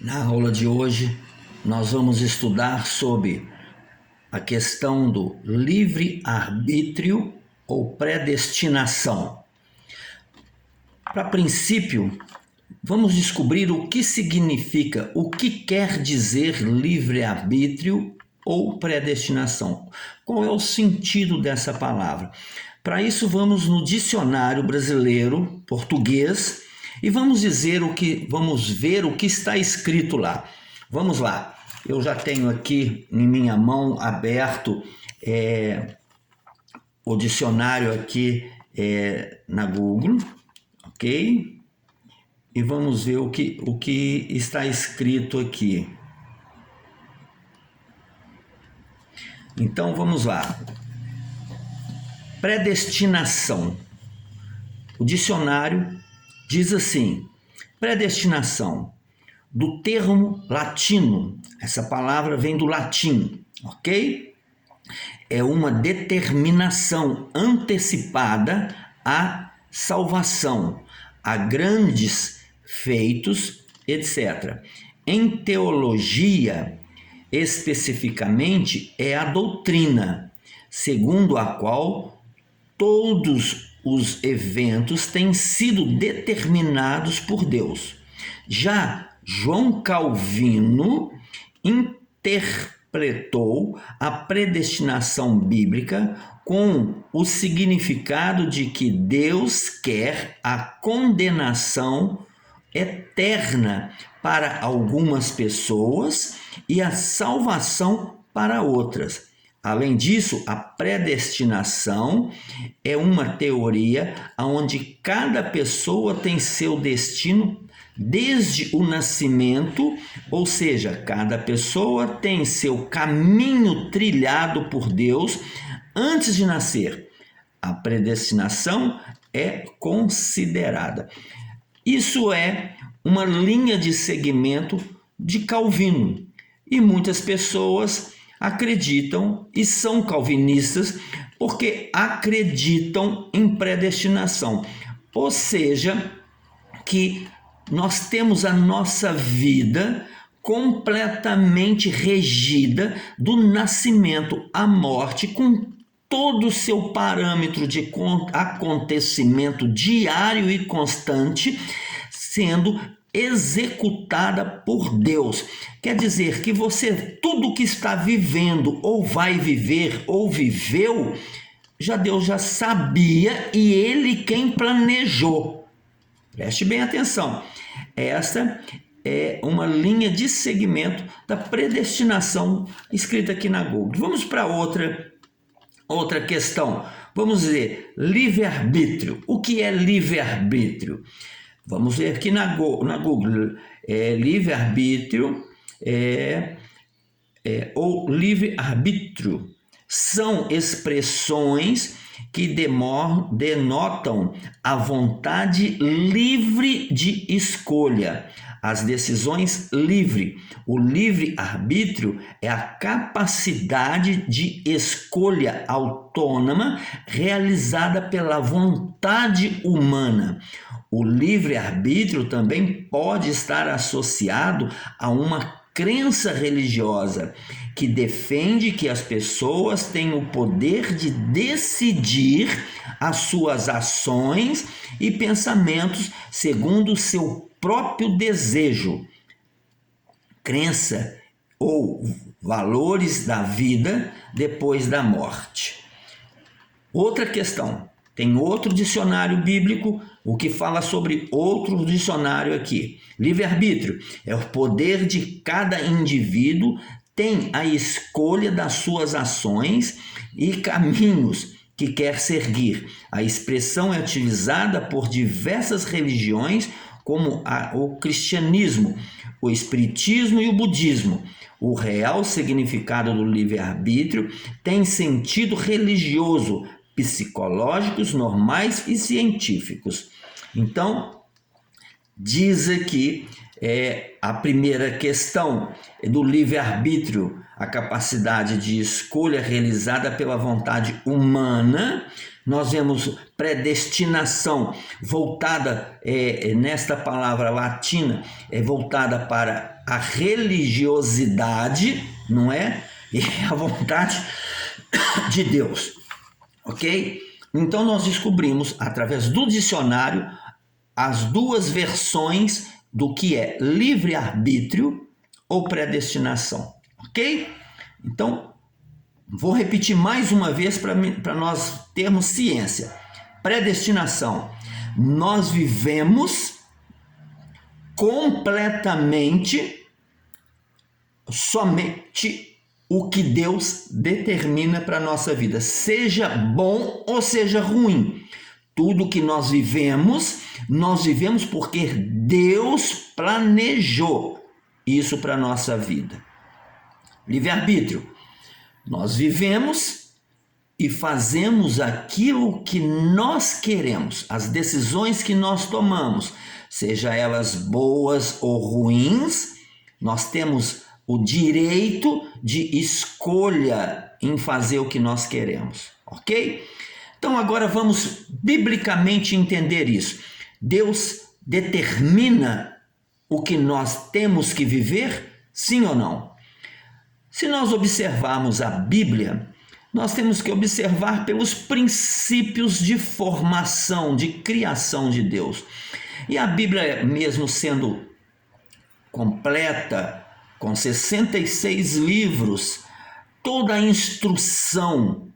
Na aula de hoje, nós vamos estudar sobre a questão do livre-arbítrio ou predestinação. Para princípio, vamos descobrir o que significa, o que quer dizer livre-arbítrio ou predestinação. Qual é o sentido dessa palavra? Para isso, vamos no dicionário brasileiro, português, e vamos ver o que está escrito lá. Vamos lá. Eu já tenho aqui em minha mão aberto o dicionário aqui na Google, ok? E vamos ver o que está escrito aqui. Então vamos lá. Predestinação. O dicionário diz assim: predestinação, do termo latino, essa palavra vem do latim, ok? É uma determinação antecipada à salvação, a grandes feitos, etc. Em teologia, especificamente, é a doutrina, segundo a qual todos os eventos têm sido determinados por Deus. Já João Calvino interpretou a predestinação bíblica com o significado de que Deus quer a condenação eterna para algumas pessoas e a salvação para outras. Além disso, a predestinação é uma teoria onde cada pessoa tem seu destino desde o nascimento, ou seja, cada pessoa tem seu caminho trilhado por Deus antes de nascer. A predestinação é considerada. Isso é uma linha de seguimento de Calvino, e muitas pessoas acreditam e são calvinistas porque acreditam em predestinação, ou seja, que nós temos a nossa vida completamente regida do nascimento à morte, com todo o seu parâmetro de acontecimento diário e constante sendo executada por Deus. Quer dizer que você, tudo que está vivendo, ou vai viver, ou viveu, Deus já sabia, e Ele quem planejou. Preste bem atenção. Essa é uma linha de segmento da predestinação escrita aqui na Google. Vamos para outra questão. Vamos dizer, livre-arbítrio. O que é livre-arbítrio? Vamos ver aqui na Google. Livre-arbítrio ou livre-arbítrio são expressões que denotam a vontade livre de escolha, as decisões livres. O livre-arbítrio é a capacidade de escolha autônoma realizada pela vontade humana. O livre-arbítrio também pode estar associado a uma crença religiosa que defende que as pessoas têm o poder de decidir as suas ações e pensamentos segundo o seu próprio desejo, crença ou valores da vida depois da morte. Outra questão. Tem outro dicionário bíblico, o que fala sobre outro dicionário aqui. Livre-arbítrio é o poder de cada indivíduo, tem a escolha das suas ações e caminhos que quer seguir. A expressão é utilizada por diversas religiões, como o cristianismo, o espiritismo e o budismo. O real significado do livre-arbítrio tem sentido religioso, psicológicos, normais e científicos. Então, diz aqui a primeira questão do livre-arbítrio, a capacidade de escolha realizada pela vontade humana. Nós vemos predestinação voltada, nesta palavra latina, voltada para a religiosidade, não é? E a vontade de Deus, ok? Então nós descobrimos, através do dicionário, as duas versões do que é livre-arbítrio ou predestinação, ok? Então, vou repetir mais uma vez para nós termos ciência. Predestinação. Nós vivemos completamente somente o que Deus determina para a nossa vida, seja bom ou seja ruim. Tudo que nós vivemos porque Deus planejou isso para a nossa vida. Livre-arbítrio. Nós vivemos e fazemos aquilo que nós queremos, as decisões que nós tomamos, seja elas boas ou ruins, nós temos o direito de escolha em fazer o que nós queremos, ok? Então agora vamos biblicamente entender isso. Deus determina o que nós temos que viver, sim ou não? Se nós observarmos a Bíblia, nós temos que observar pelos princípios de formação, de criação de Deus. E a Bíblia, mesmo sendo completa, com 66 livros, toda a instrução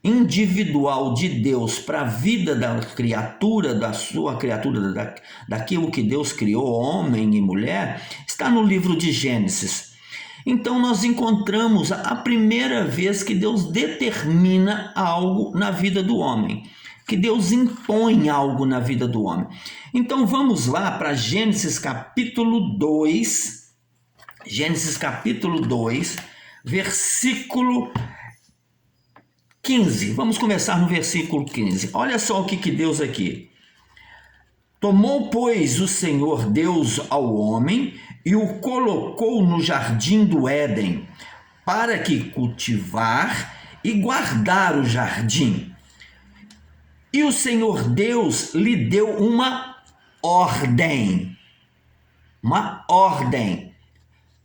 individual de Deus para a vida da criatura, da sua criatura, daquilo que Deus criou, homem e mulher, está no livro de Gênesis. Então nós encontramos a primeira vez que Deus determina algo na vida do homem, que Deus impõe algo na vida do homem. Então vamos lá para Gênesis capítulo 2, versículo 15. Vamos começar no versículo 15. Olha só o que Deus aqui. Tomou, pois, o Senhor Deus ao homem e o colocou no jardim do Éden, para que cultivar e guardar o jardim. E o Senhor Deus lhe deu uma ordem. Uma ordem.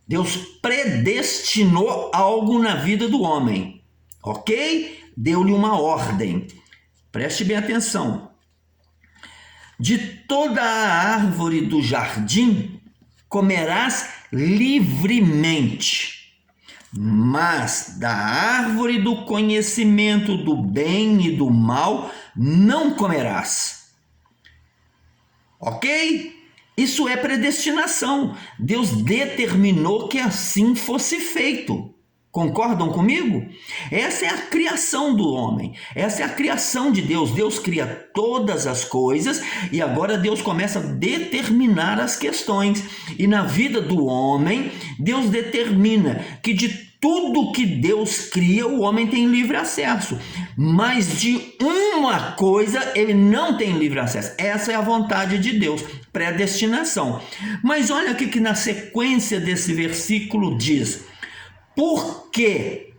Deus predestinou algo na vida do homem, ok? Deu-lhe uma ordem. Preste bem atenção. De toda a árvore do jardim comerás livremente, mas da árvore do conhecimento do bem e do mal não comerás. Ok? Isso é predestinação. Deus determinou que assim fosse feito. Concordam comigo? Essa é a criação do homem. Essa é a criação de Deus. Deus cria todas as coisas e agora Deus começa a determinar as questões. E na vida do homem, Deus determina que de tudo que Deus cria, o homem tem livre acesso. Mas de uma coisa ele não tem livre acesso. Essa é a vontade de Deus, predestinação. Mas olha o que na sequência desse versículo diz. Porque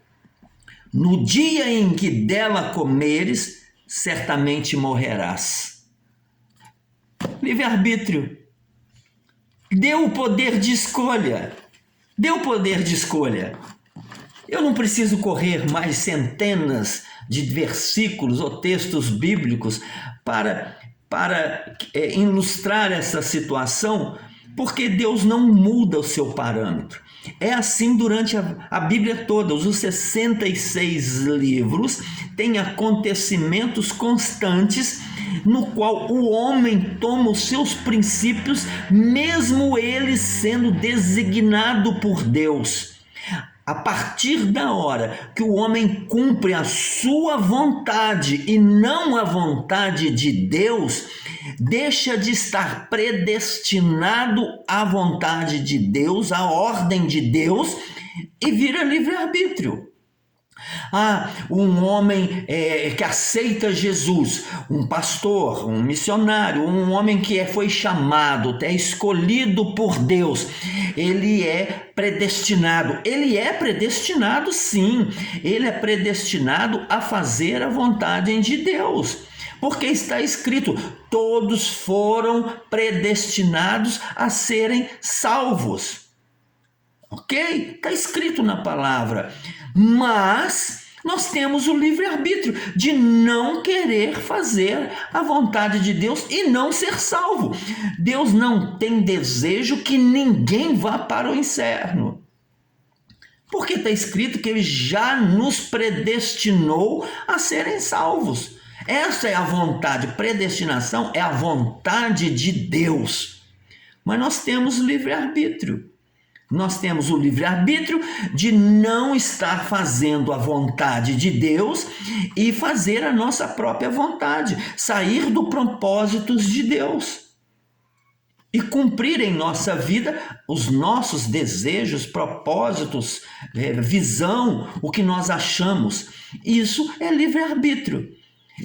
no dia em que dela comeres, certamente morrerás. Livre-arbítrio. Deu o poder de escolha. Deu o poder de escolha. Eu não preciso correr mais centenas de versículos ou textos bíblicos para ilustrar essa situação, porque Deus não muda o seu parâmetro. É assim durante a Bíblia toda. Os 66 livros têm acontecimentos constantes no qual o homem toma os seus princípios, mesmo ele sendo designado por Deus. A partir da hora que o homem cumpre a sua vontade e não a vontade de Deus, deixa de estar predestinado à vontade de Deus, à ordem de Deus, e vira livre-arbítrio. Um homem que aceita Jesus, um pastor, um missionário, um homem que foi chamado, é escolhido por Deus, ele é predestinado. Ele é predestinado, sim. Ele é predestinado a fazer a vontade de Deus. Porque está escrito, todos foram predestinados a serem salvos. ok? Está escrito na palavra. Mas nós temos o livre-arbítrio de não querer fazer a vontade de Deus e não ser salvo. Deus não tem desejo que ninguém vá para o inferno. Porque está escrito que Ele já nos predestinou a serem salvos. Essa é a vontade. Predestinação é a vontade de Deus. Mas nós temos livre-arbítrio. Nós temos o livre-arbítrio de não estar fazendo a vontade de Deus e fazer a nossa própria vontade, sair do propósitos de Deus e cumprir em nossa vida os nossos desejos, propósitos, visão, o que nós achamos. Isso é livre-arbítrio.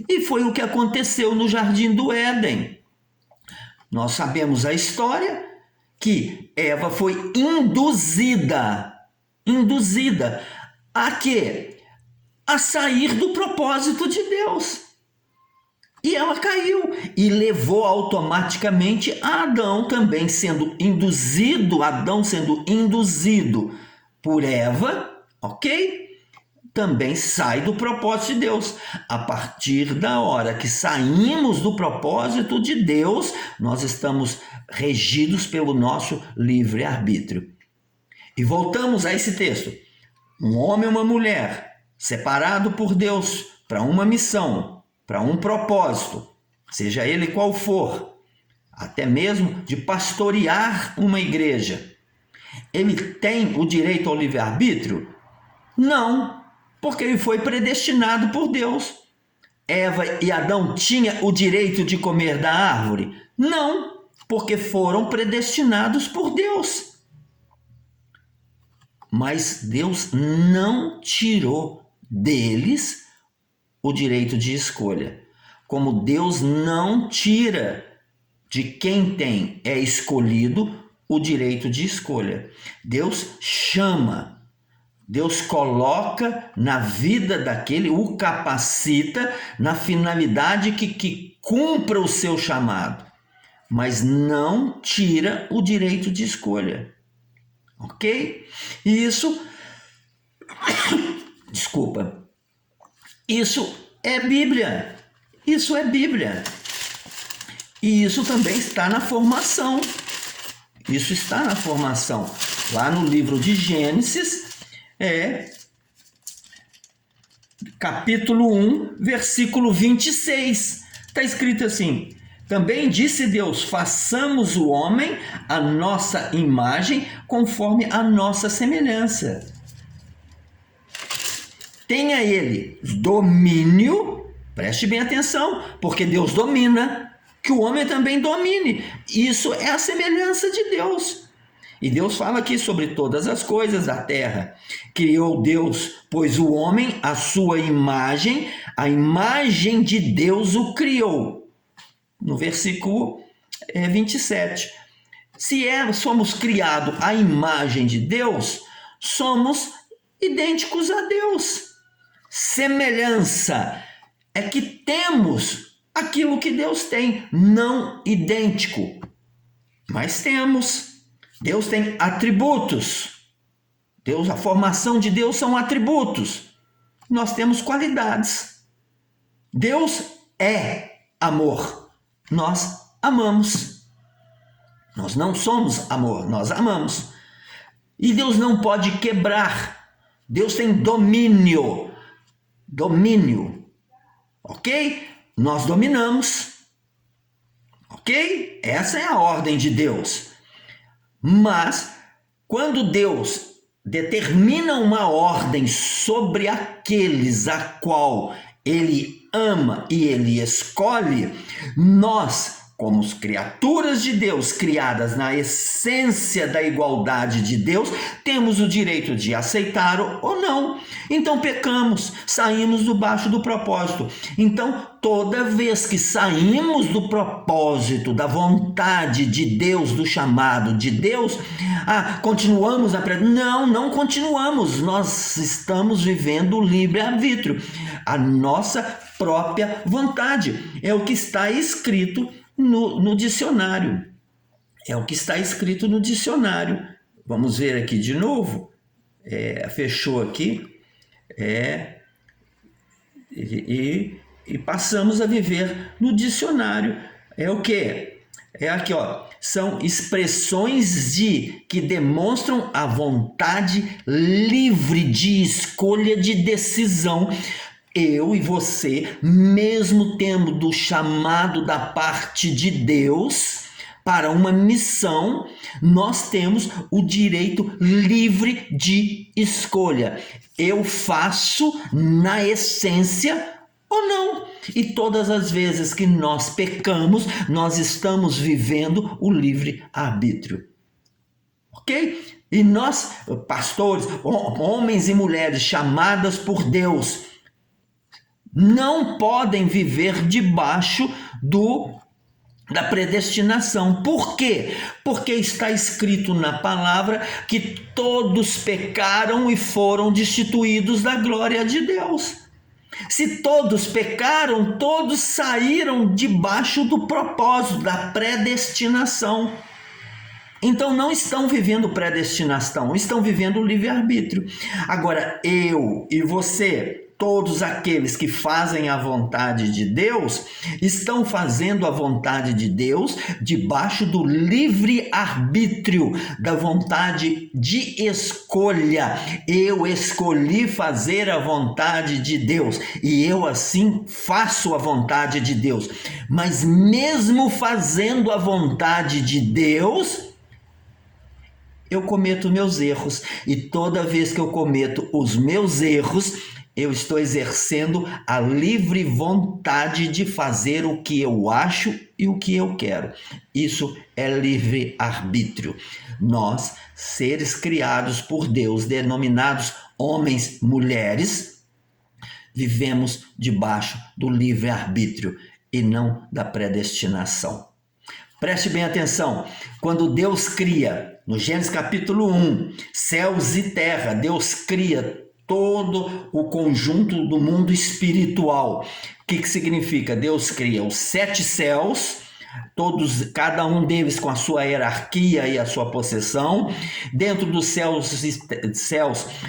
E foi o que aconteceu no Jardim do Éden. Nós sabemos a história, que Eva foi induzida a quê? A sair do propósito de Deus. E ela caiu e levou automaticamente a Adão também sendo induzido, por Eva, ok? Também sai do propósito de Deus. A partir da hora que saímos do propósito de Deus, nós estamos regidos pelo nosso livre-arbítrio. E voltamos a esse texto. Um homem e uma mulher, separado por Deus para uma missão, para um propósito, seja ele qual for, até mesmo de pastorear uma igreja. Ele tem o direito ao livre-arbítrio? Não, porque ele foi predestinado por Deus. Eva e Adão tinham o direito de comer da árvore? Não, porque foram predestinados por Deus. Mas Deus não tirou deles o direito de escolha. Como Deus não tira de quem é escolhido o direito de escolha. Deus chama, Deus coloca na vida daquele, o capacita na finalidade que cumpra o seu chamado, mas não tira o direito de escolha. Ok? E isso, desculpa, isso é Bíblia. Isso é Bíblia. E isso também está na formação. Isso está na formação. Lá no livro de Gênesis, capítulo 1, versículo 26. Está escrito assim: também disse Deus, façamos o homem à nossa imagem, conforme a nossa semelhança. Tenha ele domínio, preste bem atenção, porque Deus domina, que o homem também domine. Isso é a semelhança de Deus. E Deus fala aqui sobre todas as coisas da terra. Criou Deus, pois o homem, a sua imagem, a imagem de Deus o criou. No versículo 27. Se somos criados à imagem de Deus, somos idênticos a Deus. Semelhança é que temos aquilo que Deus tem, não idêntico, mas temos. Deus tem atributos. A formação de Deus são atributos. Nós temos qualidades. Deus é amor. Nós amamos. Nós não somos amor, nós amamos. E Deus não pode quebrar. Deus tem domínio. Ok? Nós dominamos. Ok? Essa é a ordem de Deus. Mas, quando Deus determina uma ordem sobre aqueles a qual Ele ama e Ele escolhe, nós, como criaturas de Deus, criadas na essência da igualdade de Deus, temos o direito de aceitar ou não. Então pecamos, saímos debaixo do propósito. Então, toda vez que saímos do propósito, da vontade de Deus, do chamado de Deus, continuamos a pregar. Não continuamos. Nós estamos vivendo o livre-arbítrio, a nossa própria vontade. É o que está escrito no dicionário. É o que está escrito no dicionário. Vamos ver aqui de novo. Fechou aqui. E passamos a viver no dicionário. É o quê? É aqui, ó. São expressões que demonstram a vontade livre de escolha, de decisão. Eu e você, mesmo tendo chamado da parte de Deus para uma missão, nós temos o direito livre de escolha. Eu faço na essência ou não. E todas as vezes que nós pecamos, nós estamos vivendo o livre-arbítrio. Ok? E nós, pastores, homens e mulheres chamadas por Deus, não podem viver debaixo da predestinação. Por quê? Porque está escrito na palavra que todos pecaram e foram destituídos da glória de Deus. Se todos pecaram, todos saíram debaixo do propósito, da predestinação. Então não estão vivendo predestinação, estão vivendo o livre-arbítrio. Agora, eu e você, todos aqueles que fazem a vontade de Deus, estão fazendo a vontade de Deus debaixo do livre-arbítrio, da vontade de escolha. Eu escolhi fazer a vontade de Deus e eu assim faço a vontade de Deus. Mas mesmo fazendo a vontade de Deus, eu cometo meus erros, e toda vez que eu cometo os meus erros, eu estou exercendo a livre vontade de fazer o que eu acho e o que eu quero. Isso é livre-arbítrio. Nós, seres criados por Deus, denominados homens, mulheres, vivemos debaixo do livre-arbítrio e não da predestinação. Preste bem atenção, quando Deus cria, no Gênesis capítulo 1, céus e terra, Deus cria todo o conjunto do mundo espiritual. O que significa? Deus cria os 7 céus, cada um deles com a sua hierarquia e a sua possessão. Dentro dos céus,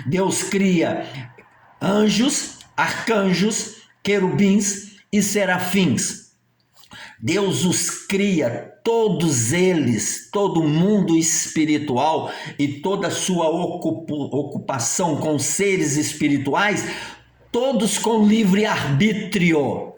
Deus cria anjos, arcanjos, querubins e serafins. Deus os cria, todos eles, todo o mundo espiritual e toda a sua ocupação com seres espirituais, todos com livre-arbítrio.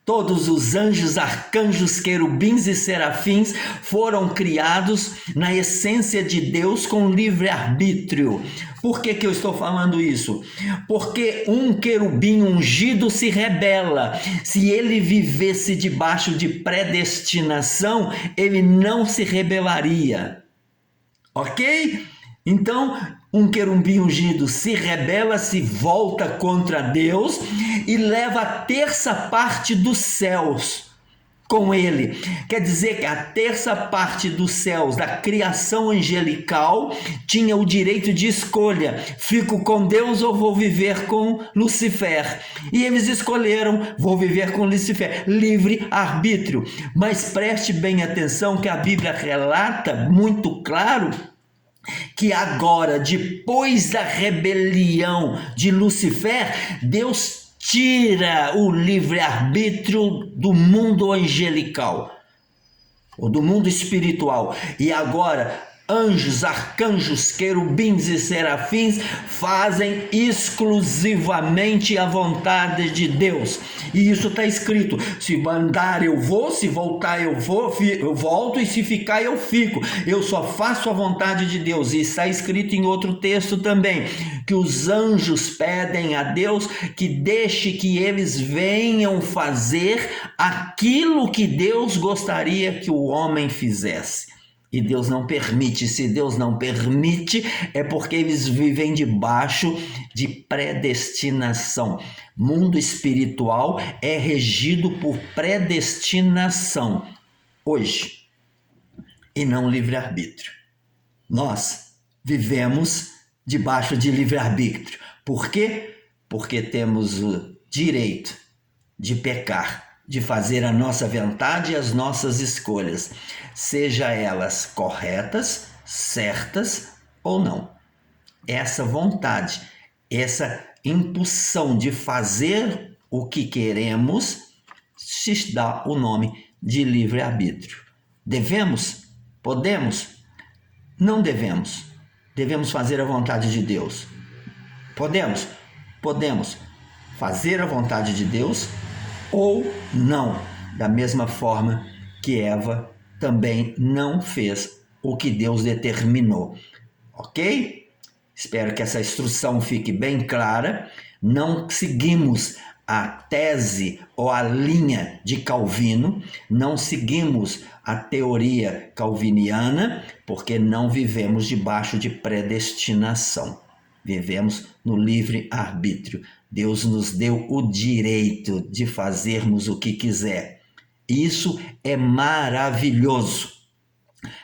Todos os anjos, arcanjos, querubins e serafins foram criados na essência de Deus com livre-arbítrio. Por que eu estou falando isso? Porque um querubim ungido se rebela. Se ele vivesse debaixo de predestinação, ele não se rebelaria. Ok? Então, um querubim ungido se rebela, se volta contra Deus e leva a terça parte dos céus com ele. Quer dizer que a terça parte dos céus, da criação angelical, tinha o direito de escolha. Fico com Deus ou vou viver com Lucifer? E eles escolheram, vou viver com Lucifer. Livre-arbítrio. Mas preste bem atenção que a Bíblia relata muito claro que agora, depois da rebelião de Lucifer, Deus tira o livre-arbítrio do mundo angelical, ou do mundo espiritual, e agora anjos, arcanjos, querubins e serafins fazem exclusivamente a vontade de Deus. E isso está escrito: se mandar eu vou, se voltar eu vou, eu volto, e se ficar eu fico. Eu só faço a vontade de Deus. E está escrito em outro texto também que os anjos pedem a Deus que deixe que eles venham fazer aquilo que Deus gostaria que o homem fizesse. E Deus não permite. Se Deus não permite, é porque eles vivem debaixo de predestinação. Mundo espiritual é regido por predestinação hoje, e não livre-arbítrio. Nós vivemos debaixo de livre-arbítrio. Por quê? Porque temos o direito de pecar, de fazer a nossa vontade e as nossas escolhas, seja elas corretas certas ou não. Essa vontade, essa impulsão de fazer o que queremos, se dá o nome de livre-arbítrio. Devemos? Podemos? Não devemos. Devemos fazer a vontade de Deus. Podemos? Podemos fazer a vontade de Deus ou não. Da mesma forma que Eva também não fez o que Deus determinou. Ok? Espero que essa instrução fique bem clara. Não seguimos a tese ou a linha de Calvino, não seguimos a teoria calviniana, porque não vivemos debaixo de predestinação. Vivemos no livre-arbítrio. Deus nos deu o direito de fazermos o que quiser. Isso é maravilhoso.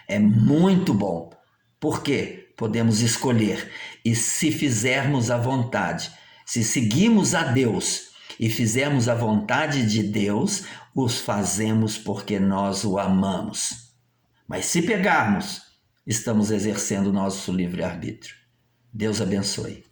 É muito bom. Por quê? Podemos escolher. E se fizermos a vontade, se seguimos a Deus e fizermos a vontade de Deus, os fazemos porque nós o amamos. Mas se pegarmos, estamos exercendo nosso livre-arbítrio. Deus abençoe.